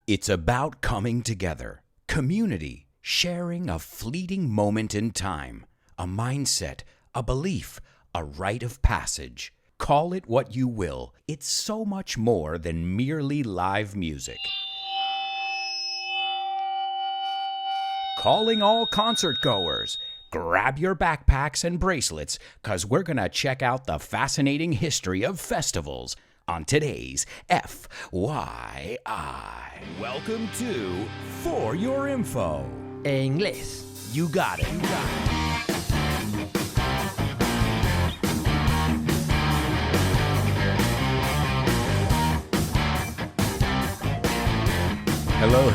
It's about coming together, community, sharing a fleeting moment in time, a mindset, a belief, a rite of passage. Call it what you will. It's so much more than merely live music. Calling all concert-goers. Grab your backpacks and bracelets, because we're going to check out the fascinating history of festivals on today's FYI. Welcome to For Your Info. En inglés. You got it. Hello,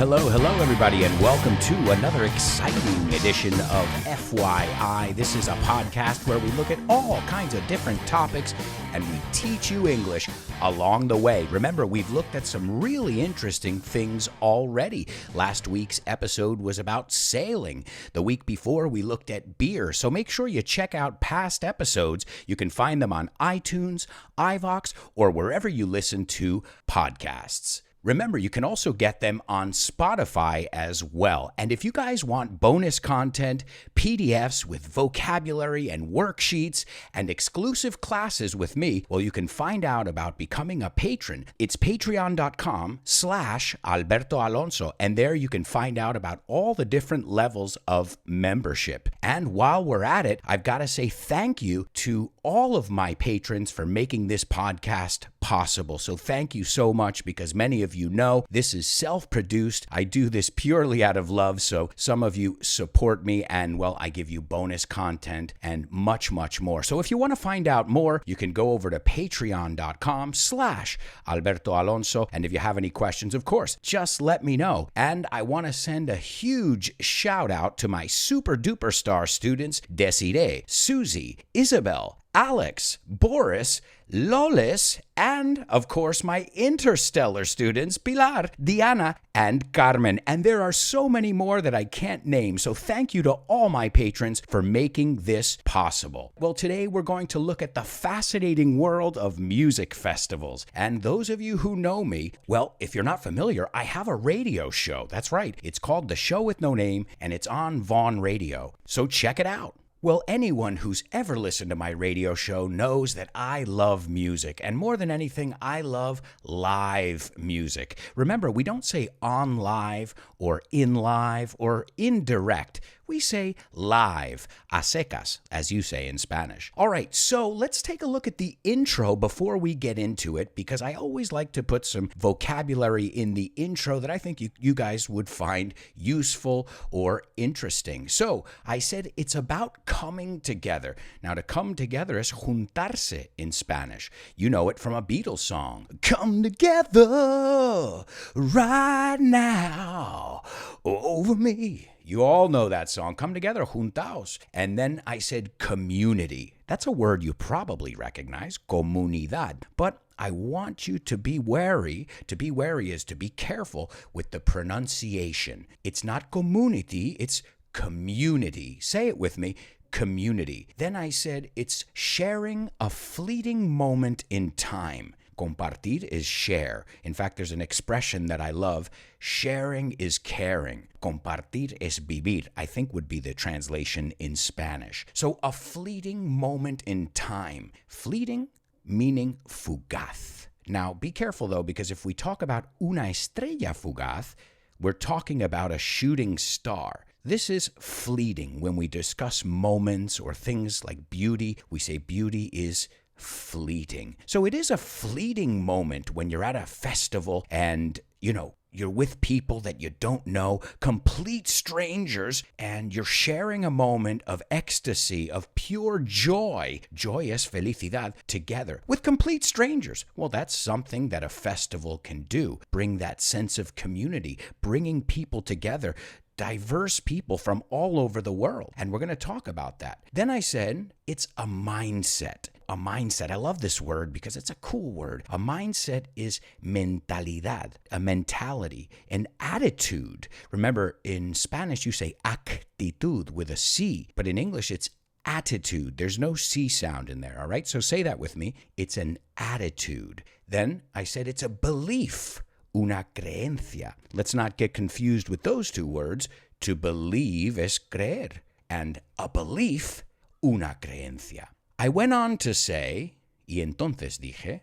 everybody, and welcome to another exciting edition of FYI. This is a podcast where we look at all kinds of different topics and we teach you English along the way. Remember, we've looked at some really interesting things already. Last week's episode was about sailing. The week before, we looked at beer. So make sure you check out past episodes. You can find them on iTunes, iVox, or wherever you listen to podcasts. Remember, you can also get them on Spotify as well. And if you guys want bonus content, PDFs with vocabulary and worksheets, and exclusive classes with me, well, you can find out about becoming a patron. It's patreon.com/Alberto Alonso. And there you can find out about all the different levels of membership. And while we're at it, I've got to say thank you to all of my patrons for making this podcast possible. So thank you so much, because many of you know this is self-produced. I do this purely out of love, so some of you support me, and well, I give you bonus content and much, much more. So if you want to find out more, you can go over to patreon.com/Alberto Alonso, and if you have any questions, of course, just let me know. And I want to send a huge shout out to my super duper star students, Desiree, Susie, Isabel, Alex, Boris, Lolis, and, of course, my interstellar students, Pilar, Diana, and Carmen. And there are so many more that I can't name, so thank you to all my patrons for making this possible. Well, today we're going to look at the fascinating world of music festivals. And those of you who know me, well, if you're not familiar, I have a radio show. That's right. It's called The Show With No Name, and it's on Vaughn Radio. So check it out. Well, anyone who's ever listened to my radio show knows that I love music, and more than anything, I love live music. Remember, we don't say on live or in live or indirect. We say live, a secas, as you say in Spanish. All right, so let's take a look at the intro before we get into it, because I always like to put some vocabulary in the intro that I think you guys would find useful or interesting. So I said it's about coming together. Now, to come together is juntarse in Spanish. You know it from a Beatles song. Come together right now over me. You all know that song. Come together, juntaos. And then I said community. That's a word you probably recognize, comunidad. But I want you to be wary. To be wary is to be careful with the pronunciation. It's not community, it's community. Say it with me. Community. Then I said it's sharing a fleeting moment in time. Compartir is share. In fact, there's an expression that I love. Sharing is caring. Compartir es vivir, I think would be the translation in Spanish. So a fleeting moment in time. Fleeting meaning fugaz. Now, be careful though, because if we talk about una estrella fugaz, we're talking about a shooting star. This is fleeting. When we discuss moments or things like beauty, we say beauty is fleeting. So it is a fleeting moment when you're at a festival and, you're with people that you don't know, complete strangers, and you're sharing a moment of ecstasy, of pure joy, joyous felicidad, together with complete strangers. Well, that's something that a festival can do. Bring that sense of community, bringing people together, diverse people from all over the world. And we're going to talk about that. Then I said, it's a mindset. A mindset. I love this word because it's a cool word. A mindset is mentalidad, a mentality, an attitude. Remember, in Spanish, you say actitud with a C, but in English, it's attitude. There's no C sound in there, all right? So say that with me. It's an attitude. Then I said it's a belief. una creencia. Let's not get confused with those two words. To believe es creer, and a belief, una creencia. I went on to say, y entonces dije,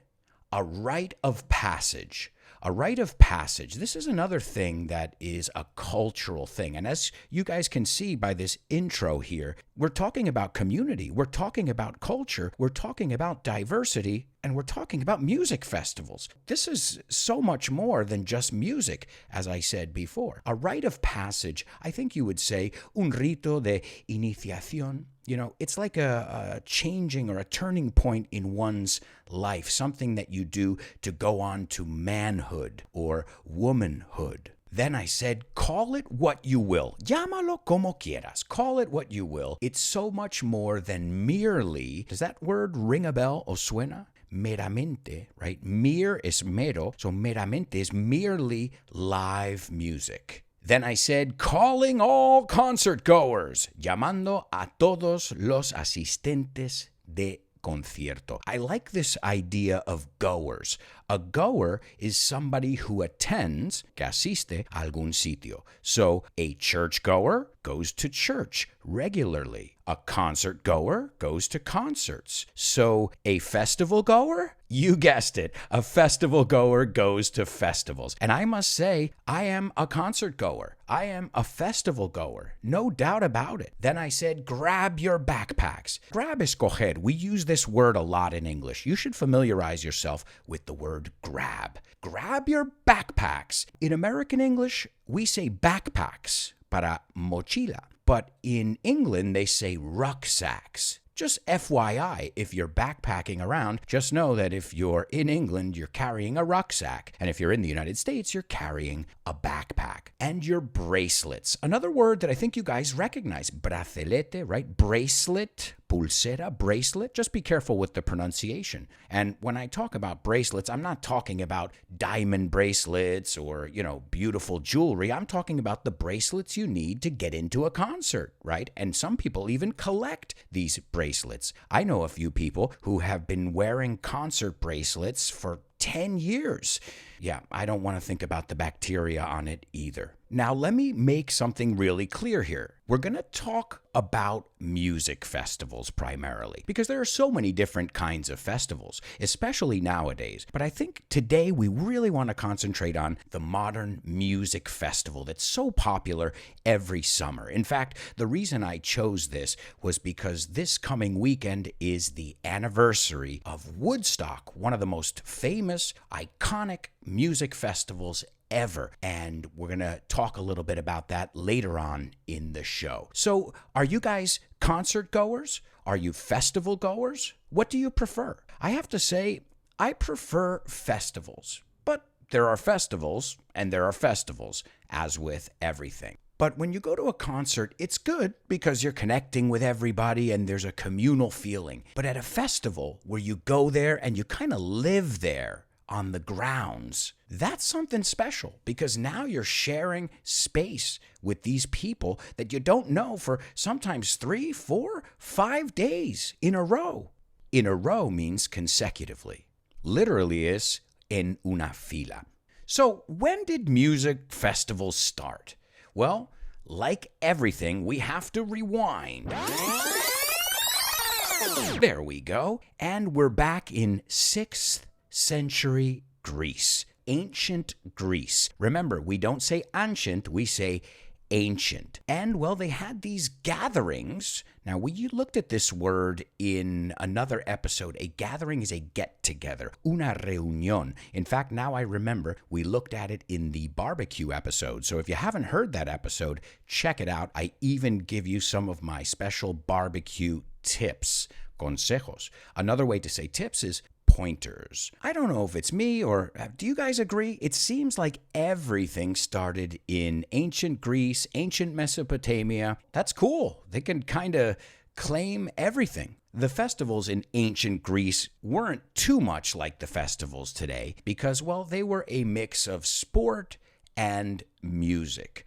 a rite of passage. A rite of passage. This is another thing that is a cultural thing. And as you guys can see by this intro here, we're talking about community, we're talking about culture, we're talking about diversity, and we're talking about music festivals. This is so much more than just music, as I said before. A rite of passage, I think you would say, un rito de iniciación. You know, it's like a changing or a turning point in one's life, something that you do to go on to manhood or womanhood. Then I said, call it what you will. Llámalo como quieras. Call it what you will. It's so much more than merely, does that word ring a bell o suena? Meramente, right? Mere is mero, so meramente is merely live music. Then I said, calling all concert goers, llamando a todos los asistentes de concierto. I like this idea of goers. A goer is somebody who attends, que asiste, a algún sitio. So a churchgoer goes to church regularly. A concert goer goes to concerts. So a festival goer? You guessed it. A festival goer goes to festivals. And I must say, I am a concert goer. I am a festival goer. No doubt about it. Then I said, grab your backpacks. Grab es coger. We use this word a lot in English. You should familiarize yourself with the word grab. Grab your backpacks. In American English, we say backpacks para mochila. But in England, they say rucksacks. Just FYI, if you're backpacking around, just know that if you're in England, you're carrying a rucksack. And if you're in the United States, you're carrying a backpack. And your bracelets. Another word that I think you guys recognize. Bracelete, right? Bracelet, pulsera, bracelet. Just be careful with the pronunciation. And when I talk about bracelets, I'm not talking about diamond bracelets or, beautiful jewelry. I'm talking about the bracelets you need to get into a concert, right? And some people even collect these bracelets. I know a few people who have been wearing concert bracelets for 10 years. Yeah, I don't want to think about the bacteria on it either. Now, let me make something really clear here. We're going to talk about music festivals primarily, because there are so many different kinds of festivals, especially nowadays. But I think today we really want to concentrate on the modern music festival that's so popular every summer. In fact, the reason I chose this was because this coming weekend is the anniversary of Woodstock, one of the most famous, iconic music festivals ever. And we're going to talk a little bit about that later on in the show. So, are you guys concert goers? Are you festival goers? What do you prefer? I have to say, I prefer festivals. But there are festivals and there are festivals, as with everything. But when you go to a concert, it's good because you're connecting with everybody and there's a communal feeling. But at a festival where you go there and you kind of live there on the grounds, that's something special because now you're sharing space with these people that you don't know for sometimes 3, 4, 5 days in a row. In a row means consecutively. Literally is en una fila. So when did music festivals start? Well, like everything, we have to rewind. There we go. And we're back in 6th century Greece, ancient Greece. Remember, we don't say ancient, we say ancient. And well, they had these gatherings. Now, we looked at this word in another episode. A gathering is a get-together, una reunión. In fact, now I remember we looked at it in the barbecue episode. So if you haven't heard that episode, check it out. I even give you some of my special barbecue tips, consejos. Another way to say tips is pointers. I don't know if it's me or do you guys agree? It seems like everything started in ancient Greece, ancient Mesopotamia. That's cool. They can kind of claim everything. The festivals in ancient Greece weren't too much like the festivals today because, well, they were a mix of sport and music.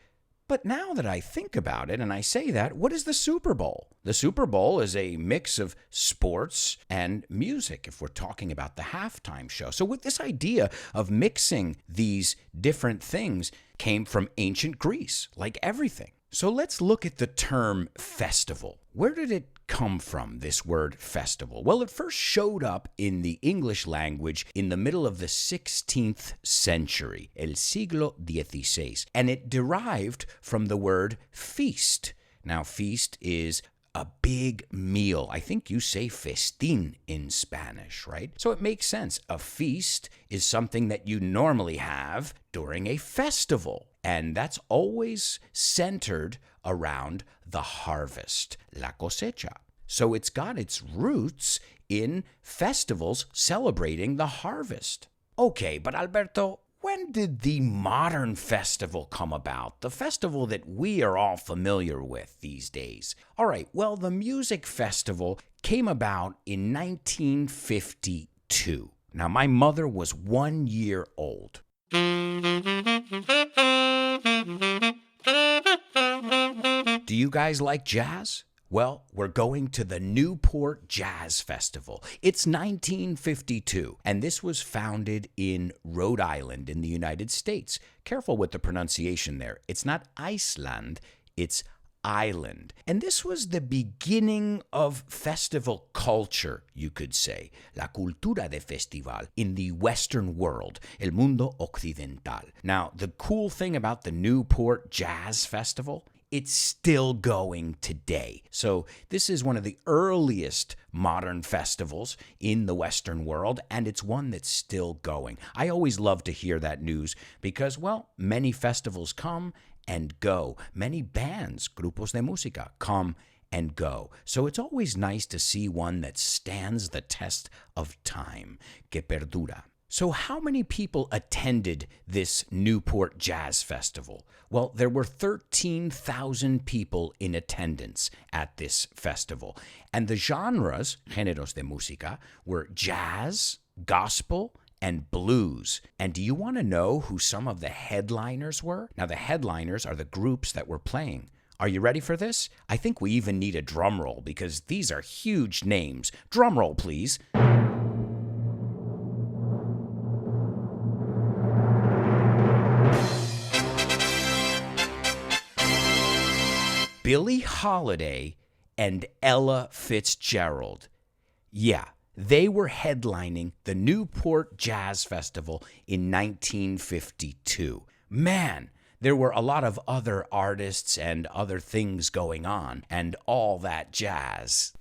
But now that I think about it and I say that, what is the Super Bowl? The Super Bowl is a mix of sports and music, if we're talking about the halftime show. So with this idea of mixing these different things came from ancient Greece, like everything. So let's look at the term festival. Where did it come from, this word festival? Well, it first showed up in the English language in the middle of the 16th century, el siglo XVI, and it derived from the word feast. Now, feast is a big meal. I think you say festín in Spanish, right? So it makes sense. A feast is something that you normally have during a festival, and that's always centered around the harvest, la cosecha. So it's got its roots in festivals celebrating the harvest. Okay, but Alberto, when did the modern festival come about? The festival that we are all familiar with these days. All right, well, the music festival came about in 1952. Now, my mother was 1 year old. Do you guys like jazz? Well, we're going to the Newport Jazz Festival. It's 1952, and this was founded in Rhode Island in the United States. Careful with the pronunciation there. It's not Iceland, it's island. And this was the beginning of festival culture, you could say. La cultura de festival in the Western world, el mundo occidental. Now, the cool thing about the Newport Jazz Festival, it's still going today. So this is one of the earliest modern festivals in the Western world, and it's one that's still going. I always love to hear that news because, well, many festivals come and go. Many bands, grupos de música, come and go. So it's always nice to see one that stands the test of time, que perdura. So how many people attended this Newport Jazz Festival? Well, there were 13,000 people in attendance at this festival. And the genres, géneros de música, were jazz, gospel, and blues. And do you want to know who some of the headliners were? Now, the headliners are the groups that were playing. Are you ready for this? I think we even need a drum roll because these are huge names. Drum roll, please. Billie Holiday and Ella Fitzgerald. Yeah, they were headlining the Newport Jazz Festival in 1952. Man, there were a lot of other artists and other things going on, and all that jazz.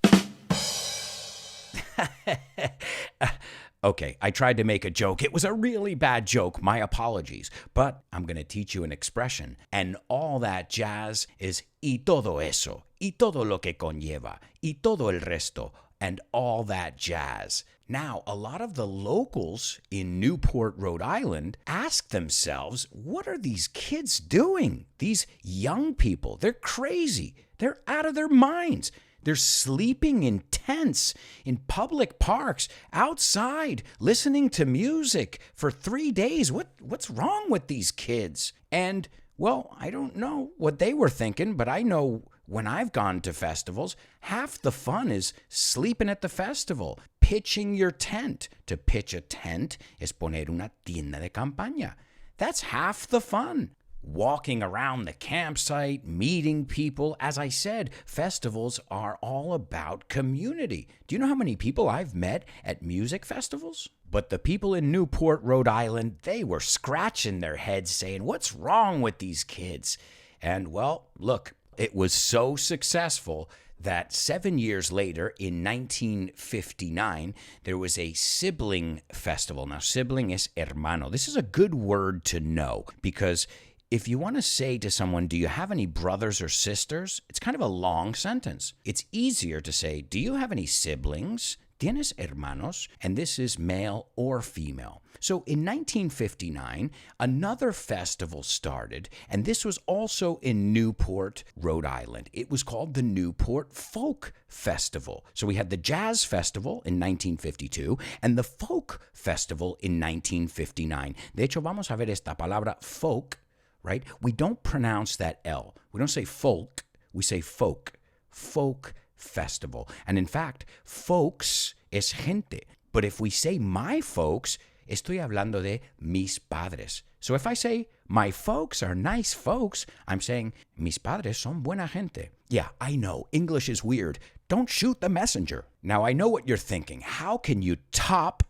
Okay, I tried to make a joke. It was a really bad joke. My apologies. But I'm going to teach you an expression. And all that jazz is y todo eso, y todo lo que conlleva, y todo el resto, and all that jazz. Now, a lot of the locals in Newport, Rhode Island, ask themselves, what are these kids doing? These young people, they're crazy. They're out of their minds. They're sleeping in tents, in public parks, outside, listening to music for 3 days. What's wrong with these kids? And, well, I don't know what they were thinking, but I know when I've gone to festivals, half the fun is sleeping at the festival, pitching your tent. To pitch a tent es poner una tienda de campaña. That's half the fun. Walking around the campsite, meeting people. As I said, festivals are all about community. Do you know how many people I've met at music festivals? But the people in Newport, Rhode Island, they were scratching their heads saying, what's wrong with these kids? And well, look, it was so successful that 7 years later, in 1959, there was a sibling festival. Now, sibling es hermano. This is a good word to know because if you want to say to someone, do you have any brothers or sisters? It's kind of a long sentence. It's easier to say, do you have any siblings? ¿Tienes hermanos? And this is male or female. So in 1959, another festival started, and this was also in Newport, Rhode Island. It was called the Newport Folk Festival. So we had the Jazz Festival in 1952 and the Folk Festival in 1959. De hecho, vamos a ver esta palabra folk right? We don't pronounce that L. We don't say folk, we say folk. Folk festival. And in fact, folks es gente. But if we say my folks, estoy hablando de mis padres. So if I say my folks are nice folks, I'm saying mis padres son buena gente. Yeah, I know, English is weird. Don't shoot the messenger. Now, I know what you're thinking. How can you top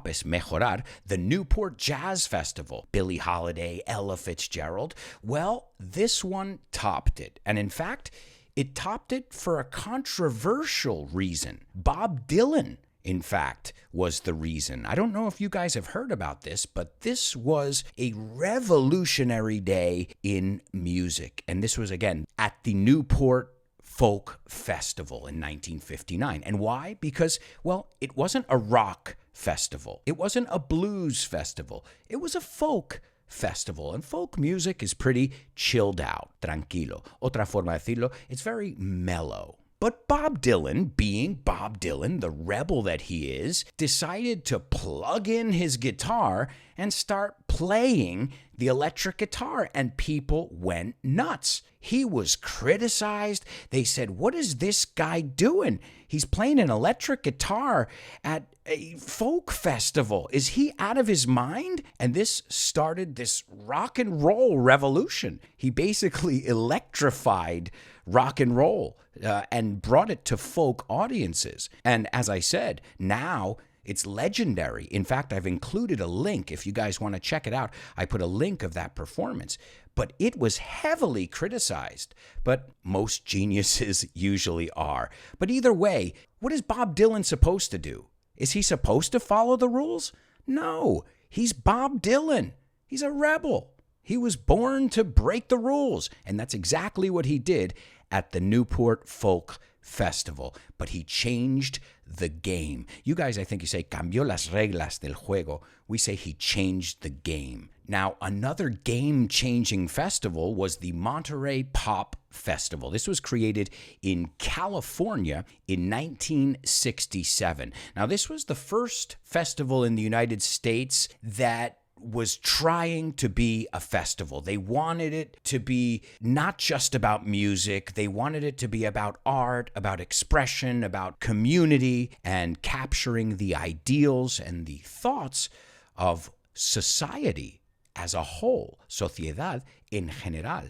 es mejorar, the Newport Jazz Festival? Billie Holiday, Ella Fitzgerald. Well, this one topped it. And in fact, it topped it for a controversial reason. Bob Dylan, in fact, was the reason. I don't know if you guys have heard about this, but this was a revolutionary day in music. And this was, again, at the Newport Folk Festival in 1959. And why? Because, well, it wasn't a rock festival. It wasn't a blues festival. It was a folk festival. And folk music is pretty chilled out, tranquilo. Otra forma de decirlo, it's very mellow. But Bob Dylan, being Bob Dylan, the rebel that he is, decided to plug in his guitar and start playing the electric guitar, and people went nuts. He was criticized. They said, what is this guy doing? He's playing an electric guitar at a folk festival. Is he out of his mind? And this started this rock and roll revolution. He basically electrified rock and roll and brought it to folk audiences. And as I said, now it's legendary. In fact, I've included a link. If you guys want to check it out, I put a link of that performance. But it was heavily criticized. But most geniuses usually are. But either way, what is Bob Dylan supposed to do? Is he supposed to follow the rules? No, he's Bob Dylan. He's a rebel. He was born to break the rules. And that's exactly what he did at the Newport Folk Festival. But he changed the game. You guys, I think you say, cambió las reglas del juego. We say he changed the game. Now, another game-changing festival was the Monterey Pop Festival. This was created in California in 1967. Now, this was the first festival in the United States that was trying to be a festival. They wanted it to be not just about music. They wanted it to be about art, about expression, about community, and capturing the ideals and the thoughts of society as a whole, sociedad en general.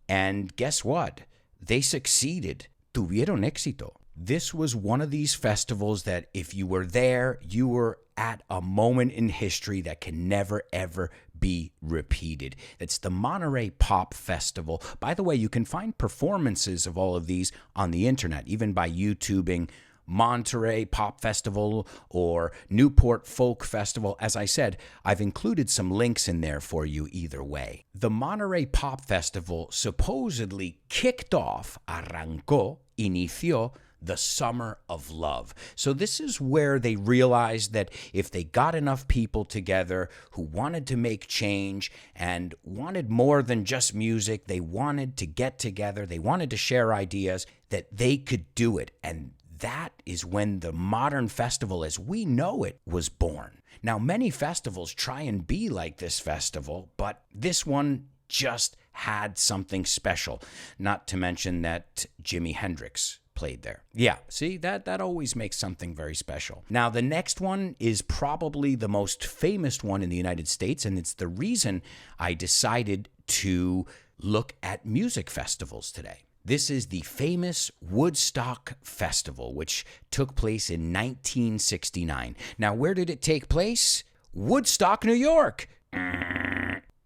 And guess what? They succeeded. Tuvieron éxito. This was one of these festivals that if you were there, you were at a moment in history that can never, ever be repeated. It's the Monterey Pop Festival. By the way, you can find performances of all of these on the internet, even by YouTubing Monterey Pop Festival or Newport Folk Festival. As I said, I've included some links in there for you either way. The Monterey Pop Festival supposedly kicked off, arrancó, inició, the Summer of Love. So this is where they realized that if they got enough people together who wanted to make change and wanted more than just music, they wanted to get together, they wanted to share ideas, that they could do it. And that is when the modern festival as we know it was born. Now, many festivals try and be like this festival, but this one just had something special. Not to mention that Jimi Hendrix played there. Yeah, see, that always makes something very special. Now, the next one is probably the most famous one in the United States, and it's the reason I decided to look at music festivals today. This is the famous Woodstock Festival, which took place in 1969. Now, where did it take place? Woodstock, New York.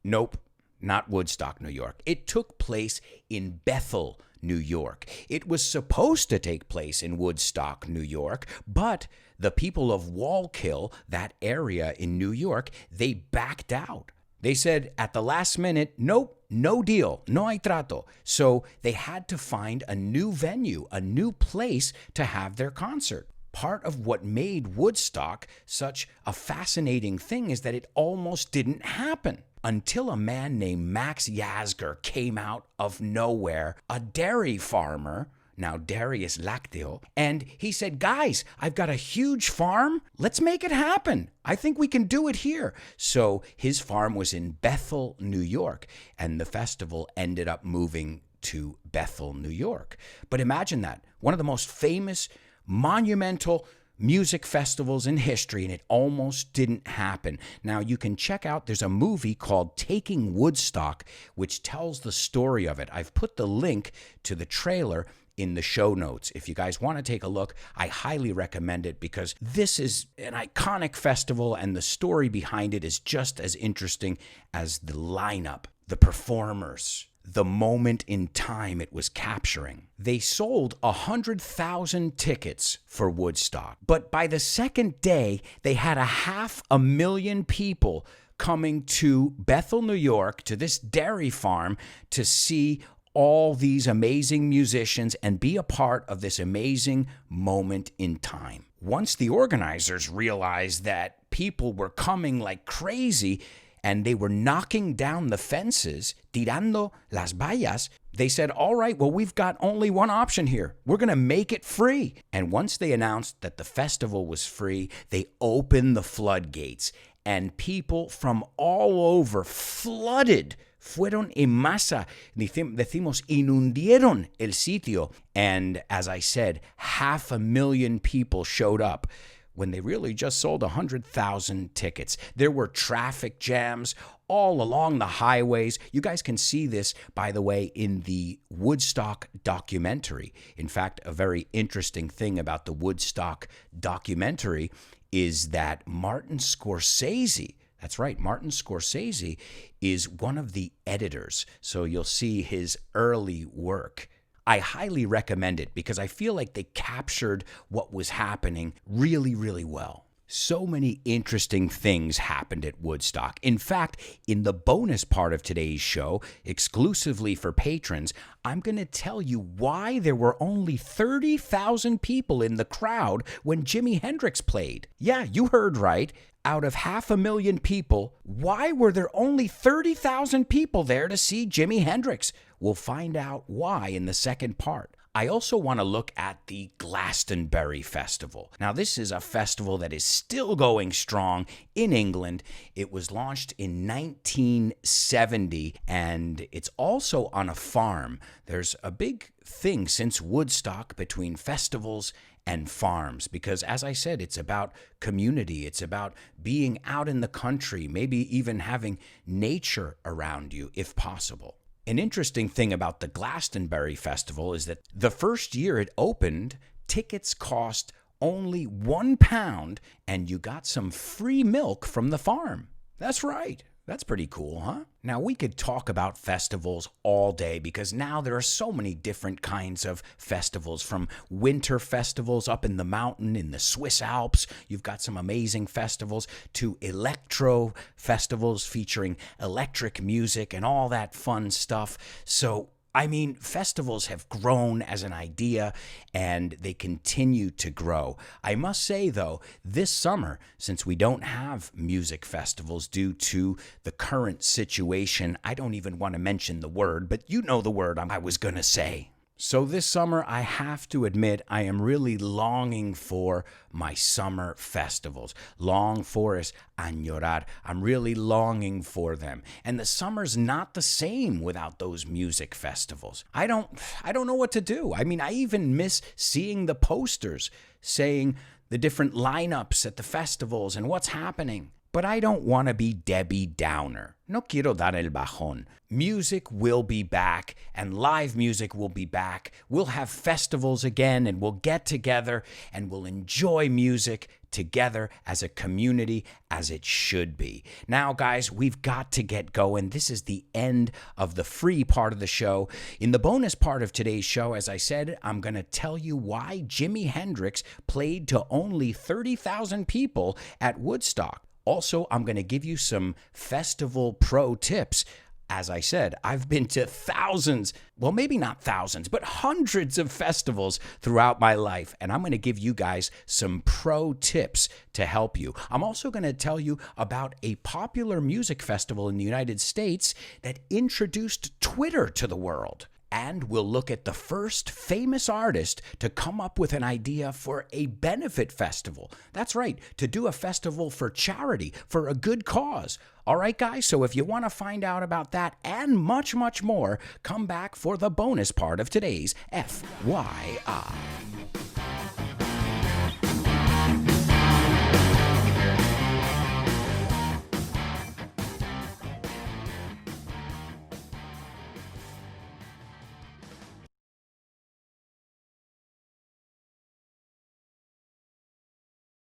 Nope, not Woodstock, New York. It took place in Bethel, New York. It was supposed to take place in Woodstock, New York, but the people of Wallkill, that area in New York, they backed out. They said at the last minute, nope, no deal, no hay trato. So they had to find a new venue, a new place to have their concert. Part of what made Woodstock such a fascinating thing is that it almost didn't happen until a man named Max Yasgur came out of nowhere, a dairy farmer now dairy is lácteo, and he said, guys, I've got a huge farm. Let's make it happen. I think we can do it here. So his farm was in Bethel, New York, and the festival ended up moving to Bethel, New York. But imagine that, one of the most famous, monumental music festivals in history, and it almost didn't happen. Now, you can check out, there's a movie called Taking Woodstock, which tells the story of it. I've put the link to the trailer in the show notes. If you guys want to take a look, I highly recommend it because this is an iconic festival and the story behind it is just as interesting as the lineup, the performers, the moment in time it was capturing. They sold 100,000 tickets for Woodstock, but by the second day, they had 500,000 people coming to Bethel, New York, to this dairy farm to see all these amazing musicians and be a part of this amazing moment in time. Once the organizers realized that people were coming like crazy, and they were knocking down the fences, tirando las vallas, they said, all right, well, we've got only one option here. We're going to make it free. And once they announced that the festival was free, they opened the floodgates, and people from all over flooded. Fueron en masa, decimos, inundieron el sitio. And as I said, 500,000 people showed up when they really just sold 100,000 tickets. There were traffic jams all along the highways. You guys can see this, by the way, in the Woodstock documentary. In fact, a very interesting thing about the Woodstock documentary is that Martin Scorsese, that's right, Martin Scorsese is one of the editors. So you'll see his early work. I highly recommend it because I feel like they captured what was happening really, really well. So many interesting things happened at Woodstock. In fact, in the bonus part of today's show, exclusively for patrons, I'm going to tell you why there were only 30,000 people in the crowd when Jimi Hendrix played. Yeah, you heard right. Out of 500,000 people, why were there only 30,000 people there to see Jimi Hendrix? We'll find out why in the second part. I also want to look at the Glastonbury Festival. Now, this is a festival that is still going strong in England. It was launched in 1970, and it's also on a farm. There's a big thing since Woodstock between festivals and farms because, as I said, it's about community. It's about being out in the country, maybe even having nature around you if possible. An interesting thing about the Glastonbury Festival is that the first year it opened, tickets cost only £1 and you got some free milk from the farm. That's right. That's pretty cool, huh? Now, we could talk about festivals all day because now there are so many different kinds of festivals, from winter festivals up in the mountain in the Swiss Alps. You've got some amazing festivals to electro festivals featuring electric music and all that fun stuff. So, I mean, festivals have grown as an idea and they continue to grow. I must say, though, this summer, since we don't have music festivals due to the current situation, I don't even want to mention the word, but you know the word I was going to say. So this summer, I have to admit, I am really longing for my summer festivals. Long for is añorar. I'm really longing for them. And the summer's not the same without those music festivals. I don't know what to do. I mean, I even miss seeing the posters saying the different lineups at the festivals and what's happening. But I don't want to be Debbie Downer. No quiero dar el bajón. Music will be back, and live music will be back. We'll have festivals again, and we'll get together, and we'll enjoy music together as a community, as it should be. Now, guys, we've got to get going. This is the end of the free part of the show. In the bonus part of today's show, as I said, I'm going to tell you why Jimi Hendrix played to only 30,000 people at Woodstock. Also, I'm going to give you some festival pro tips. As I said, I've been to thousands, well, maybe not thousands, but hundreds of festivals throughout my life, and I'm going to give you guys some pro tips to help you. I'm also going to tell you about a popular music festival in the United States that introduced Twitter to the world. And we'll look at the first famous artist to come up with an idea for a benefit festival. That's right, to do a festival for charity, for a good cause. All right, guys, so if you want to find out about that and much, much more, come back for the bonus part of today's FYI.